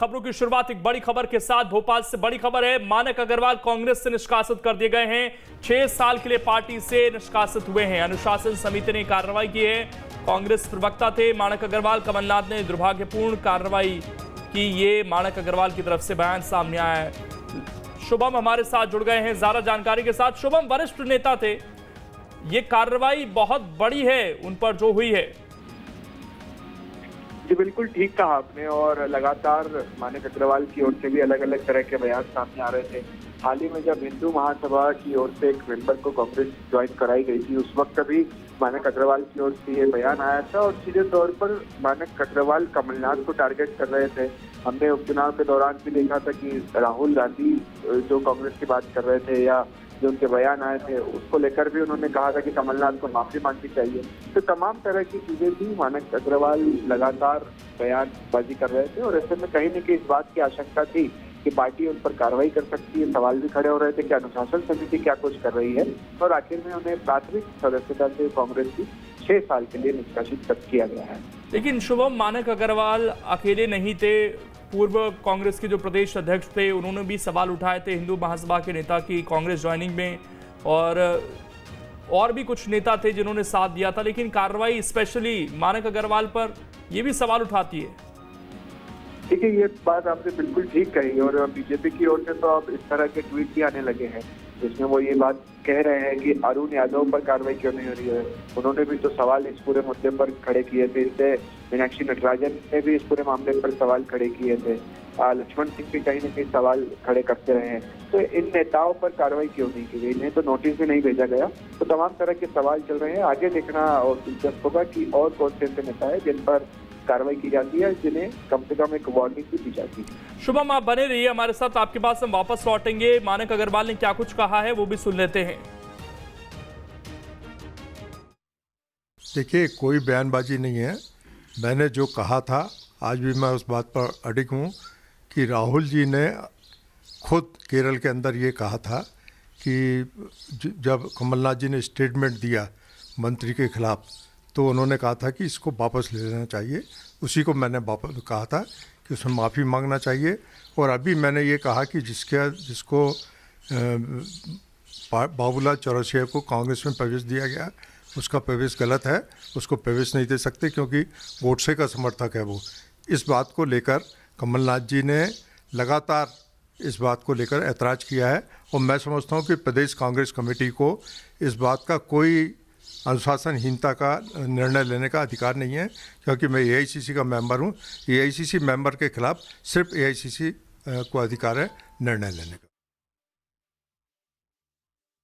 खबरों की शुरुआत एक बड़ी खबर के साथ। भोपाल से बड़ी खबर है, मानक अग्रवाल कांग्रेस से निष्कासित कर दिए गए हैं। 6 साल के लिए पार्टी से निष्कासित हुए हैं। अनुशासन समिति ने कार्रवाई की है। कांग्रेस प्रवक्ता थे मानक अग्रवाल। कमलनाथ ने दुर्भाग्यपूर्ण कार्रवाई की, ये मानक अग्रवाल की तरफ से बयान सामने आया है। शुभम हमारे साथ जुड़ गए हैं ज्यादा जानकारी के साथ। शुभम, वरिष्ठ नेता थे, ये कार्रवाई बहुत बड़ी है उन पर जो हुई है। जी बिल्कुल ठीक कहा आपने, और लगातार मानक अग्रवाल की ओर से भी अलग अलग तरह के बयान सामने आ रहे थे। हाल ही में जब हिंदू महासभा की ओर से एक मेंबर को कांग्रेस ज्वाइन कराई गई थी, उस वक्त भी मानक अग्रवाल की ओर से ये बयान आया था और सीधे तौर पर मानक अग्रवाल कमलनाथ को टारगेट कर रहे थे। हमने उपचुनाव के दौरान भी देखा था कि राहुल गांधी जो कांग्रेस की बात कर रहे थे या जो उनके बयान आए थे, उसको लेकर भी उन्होंने कहा था कि कमलनाथ को माफी मांगनी चाहिए। तो तमाम तरह की चीजें भी मानक अग्रवाल लगातार बयानबाजी कर रहे थे और ऐसे में कहीं न कहीं इस बात की आशंका थी कि पार्टी उन पर कार्रवाई कर सकती है। सवाल भी खड़े हो रहे थे कि अनुशासन समिति क्या कुछ कर रही है, और आखिर में उन्हें प्राथमिक सदस्यता से कांग्रेस की 6 साल के लिए निष्कासित किया गया है। लेकिन शुभम, मानक अग्रवाल अकेले नहीं थे। पूर्व कांग्रेस के जो प्रदेश अध्यक्ष थे उन्होंने भी सवाल उठाए थे हिंदू महासभा के नेता की कांग्रेस ज्वाइनिंग में, और भी कुछ नेता थे जिन्होंने साथ दिया था। लेकिन कार्रवाई स्पेशली मानक अग्रवाल पर ये भी सवाल उठाती है। देखिए, ये बात आपने बिल्कुल ठीक कही, और बीजेपी की ओर से तो अब इस तरह के ट्वीट भी आने लगे हैं जिसमें वो ये बात कह रहे हैं कि अरुण यादव पर कार्रवाई क्यों नहीं हो रही है। उन्होंने भी तो सवाल इस पूरे मुद्दे पर खड़े किए थे। इससे मीनाक्षी नटराजन ने भी इस पूरे मामले पर सवाल खड़े किए थे। लक्ष्मण सिंह भी कहीं न कहीं सवाल खड़े करते रहे हैं। तो इन नेताओं पर कार्रवाई क्यों नहीं की गई? इन्हें तो नोटिस भी नहीं भेजा गया। तो तमाम तरह के सवाल चल रहे हैं। आगे देखना और दिलचस्प होगा कि और कौन से ऐसे नेता है जिन पर कार्रवाई की जाती है, जिन्हें कम से कम एक वार्निंग भी दी जाती है। शुभम, आप बने रहिए हमारे साथ, आपके पास हम वापस लौटेंगे। मानक अग्रवाल ने क्या कुछ कहा है वो भी सुन लेते हैं। देखिए, कोई बयानबाजी नहीं है। मैंने जो कहा था, आज भी मैं उस बात पर अडिग हूँ कि राहुल जी ने खुद केरल के अंदर ये कहा था कि जब कमलनाथ जी ने स्टेटमेंट दिया मंत्री के खिलाफ, तो उन्होंने कहा था कि इसको वापस ले लेना चाहिए। उसी को मैंने वापस कहा था कि उसमें माफ़ी मांगना चाहिए। और अभी मैंने ये कहा कि जिसको बाबूलाल चौरसिया को कांग्रेस में प्रवेश दिया गया, उसका प्रवेश गलत है, उसको प्रवेश नहीं दे सकते क्योंकि गोडसे का समर्थक है वो। इस बात को लेकर कमलनाथ जी ने लगातार इस बात को लेकर ऐतराज़ किया है, और मैं समझता हूँ कि प्रदेश कांग्रेस कमेटी को इस बात का कोई अनुशासनहीनता का निर्णय लेने का अधिकार नहीं है, क्योंकि मैं एआईसीसी का मेंबर हूँ। एआईसीसी मेंबर के खिलाफ सिर्फ एआईसीसी को अधिकार है निर्णय लेने का।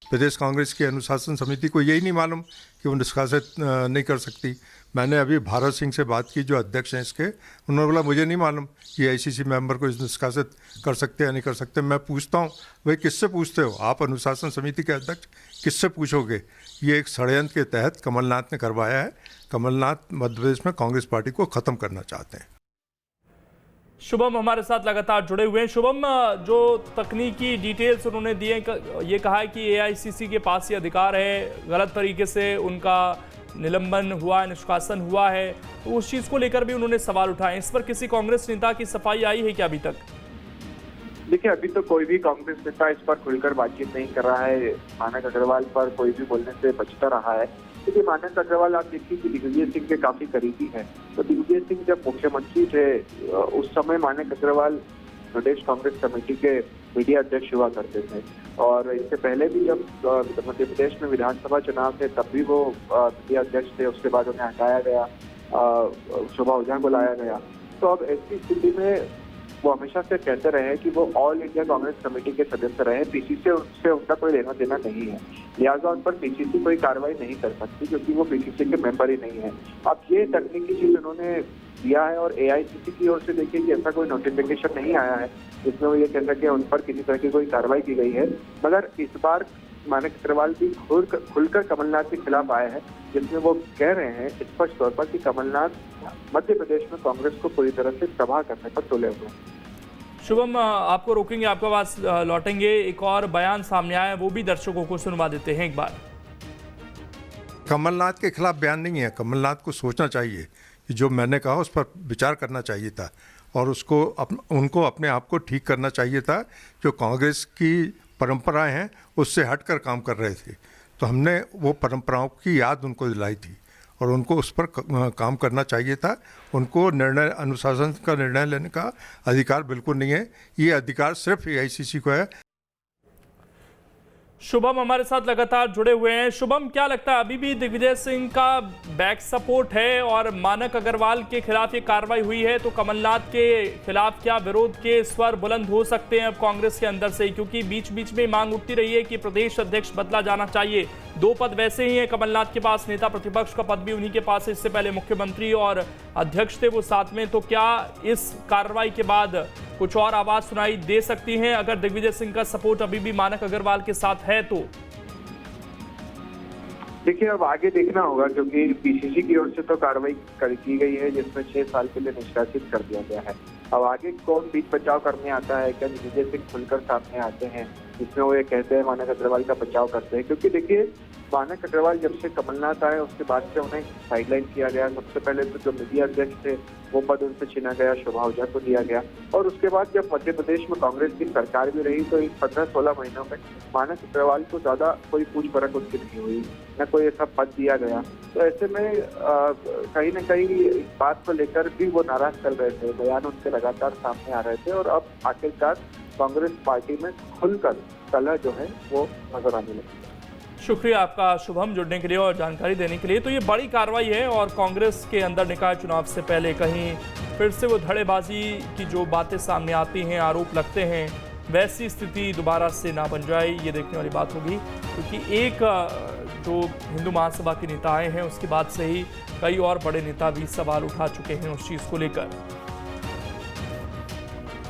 प्रदेश कांग्रेस की अनुशासन समिति को यही नहीं मालूम कि वो निष्कासित नहीं कर सकती। मैंने अभी भारत सिंह से बात की, जो अध्यक्ष हैं इसके, उन्होंने बोला मुझे नहीं मालूम कि एआईसीसी मेंबर को निष्कासित कर सकते या नहीं कर सकते। मैं पूछता हूँ, भाई किससे पूछते हो आप? अनुशासन समिति के अध्यक्ष किससे पूछोगे? ये एक षड्यंत्र के तहत कमलनाथ ने करवाया है। कमलनाथ मध्य प्रदेश में कांग्रेस पार्टी को ख़त्म करना चाहते हैं। शुभम हमारे साथ लगातार जुड़े हुए हैं। शुभम, जो तकनीकी डिटेल्स उन्होंने दिए, ये कहा है कि एआईसीसी के पास ये अधिकार है, गलत तरीके से उनका निलंबन हुआ है, निष्कासन हुआ है, तो उस चीज़ को लेकर भी उन्होंने सवाल उठाए। इस पर किसी कांग्रेस नेता की सफाई आई है क्या अभी तक? देखिए, अभी तो कोई भी कांग्रेस नेता इस पर खुलकर बातचीत नहीं कर रहा है। मानक अग्रवाल पर कोई भी बोलने से बचता रहा है। क्योंकि मानक अग्रवाल, आप देखिए कि दिग्विजय सिंह के काफी करीबी हैं। तो दिग्विजय सिंह जब मुख्यमंत्री थे उस समय मानक अग्रवाल प्रदेश कांग्रेस कमेटी के मीडिया अध्यक्ष हुआ करते थे, और इससे पहले भी जब मध्य प्रदेश में विधानसभा चुनाव थे तब भी वो मीडिया अध्यक्ष थे। उसके बाद उन्हें हटाया गया, शोभा ओझा को लाया गया। तो अब ऐसी स्थिति में वो हमेशा से कहते रहे कि वो ऑल इंडिया कांग्रेस कमेटी के सदस्य रहे। पीसीसी से उनका कोई लेना देना नहीं है, लिहाजा उन पर पीसीसी कोई कार्रवाई नहीं कर सकती क्योंकि वो पीसीसी के मेंबर ही नहीं है। अब ये तकनीकी चीज उन्होंने दिया है, और एआईसीसी की ओर से देखिए कि ऐसा कोई नोटिफिकेशन नहीं आया है जिसमें वो ये कह सके उन पर किसी तरह की कोई कार्रवाई की गई है। मगर इस बार मानक अग्रवाल भी खुलकर कमलनाथ के खिलाफ आए हैं, जिसमें वो कह रहे हैं स्पष्ट तौर पर कि कमलनाथ मध्य प्रदेश में कांग्रेस को पूरी तरह से तबाह करने पर तुले हुए हैं। शुभम, आपको रोकेंगे, आपके पास लौटेंगे। एक और बयान सामने आया है, वो भी दर्शकों को सुनवा देते हैं एक बार। कमलनाथ के खिलाफ बयान नहीं है। कमलनाथ को सोचना चाहिए कि जो मैंने कहा उस पर विचार करना चाहिए था। और उनको अपने आप को ठीक करना चाहिए था। जो कांग्रेस की परंपराएं हैं उससे हटकर काम कर रहे थे, तो हमने वो परंपराओं की याद उनको दिलाई थी और उनको उस पर काम करना चाहिए था। उनको अनुशासन का निर्णय लेने का अधिकार बिल्कुल नहीं है, ये अधिकार सिर्फ एआईसीसी को है। शुभम हमारे साथ लगातार जुड़े हुए हैं। शुभम, क्या लगता है अभी भी दिग्विजय सिंह का बैक सपोर्ट है और मानक अग्रवाल के खिलाफ ये कार्रवाई हुई है, तो कमलनाथ के खिलाफ क्या विरोध के स्वर बुलंद हो सकते हैं अब कांग्रेस के अंदर से ही? क्योंकि बीच बीच में मांग उठती रही है कि प्रदेश अध्यक्ष बदला जाना चाहिए। 2 पद वैसे ही हैं कमलनाथ के पास, नेता प्रतिपक्ष का पद भी उन्हीं के पास है, इससे पहले मुख्यमंत्री और अध्यक्ष थे वो साथ में। तो क्या इस कार्रवाई के बाद कुछ और आवाज सुनाई दे सकती हैं अगर दिग्विजय सिंह का सपोर्ट अभी भी मानक अग्रवाल के साथ है तो? देखिए, अब आगे देखना होगा, क्योंकि पीसीसी की ओर से तो कार्रवाई की गई है जिसमें 6 साल के लिए निष्कासित कर दिया गया है। अब आगे कौन बीच बचाव करने आता है? क्या दिग्विजय सिंह खुलकर सामने आते हैं जिसमें वो ये कहते हैं मानक अग्रवाल का बचाव करते हैं? क्योंकि देखिए, मानक अग्रवाल जब से कमलनाथ आए उसके बाद से उन्हें साइडलाइन किया गया। सबसे पहले तो जो मीडिया अध्यक्ष थे वो पद उनसे छीना गया, शोभा ओझा को दिया गया, और उसके बाद जब मध्य प्रदेश में कांग्रेस की सरकार भी रही तो इन 15-16 महीनों में मानक अग्रवाल को ज्यादा कोई पूछ परख उनकी नहीं हुई, न कोई ऐसा पद दिया गया। तो ऐसे में कहीं न कहीं इस बात को लेकर भी वो नाराज चल रहे थे, बयान उनके लगातार सामने आ रहे थे, और अब आखिरकार कांग्रेस पार्टी में खुलकर कलह जो है वो नजर आने लगी। शुक्रिया आपका शुभम, जुड़ने के लिए और जानकारी देने के लिए। तो ये बड़ी कार्रवाई है और कांग्रेस के अंदर निकाय चुनाव से पहले कहीं फिर से वो धड़ेबाजी की जो बातें सामने आती हैं, आरोप लगते हैं, वैसी स्थिति दोबारा से ना बन जाए, ये देखने वाली बात होगी। क्योंकि एक जो हिंदू महासभा के नेता आए हैं उसके बाद से ही कई और बड़े नेता भी सवाल उठा चुके हैं उस चीज़ को लेकर।